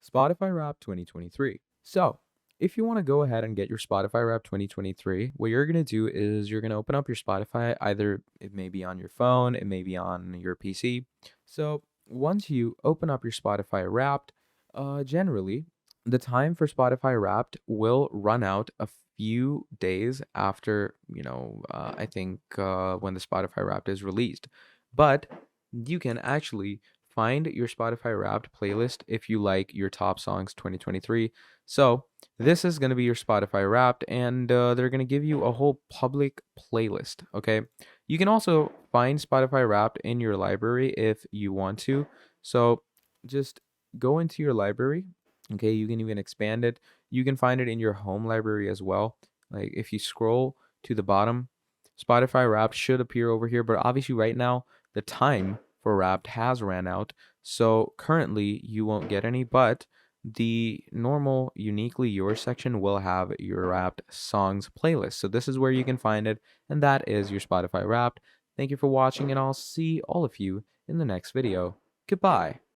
Spotify Wrapped 2023. So, if you want to go ahead and get your Spotify Wrapped 2023, what you're going to do is you're going to open up your Spotify. Either it may be on your phone, it may be on your PC. So, once you open up your Spotify Wrapped, generally, the time for Spotify Wrapped will run out a few days after, I think when the Spotify Wrapped is released. But you can actually find your Spotify Wrapped playlist if you like your top songs 2023. So, this is going to be your Spotify Wrapped, and they're going to give you a whole public playlist. Okay. You can also find Spotify Wrapped in your library if you want to. So, just go into your library. Okay. You can even expand it. You can find it in your home library as well. Like if you scroll to the bottom, Spotify Wrapped should appear over here, but obviously, right now, the time for Wrapped has ran out. So currently you won't get any, but the normal uniquely yours section will have your Wrapped songs playlist. So this is where you can find it, and that is your Spotify Wrapped. Thank you for watching, and I'll see all of you in the next video. Goodbye.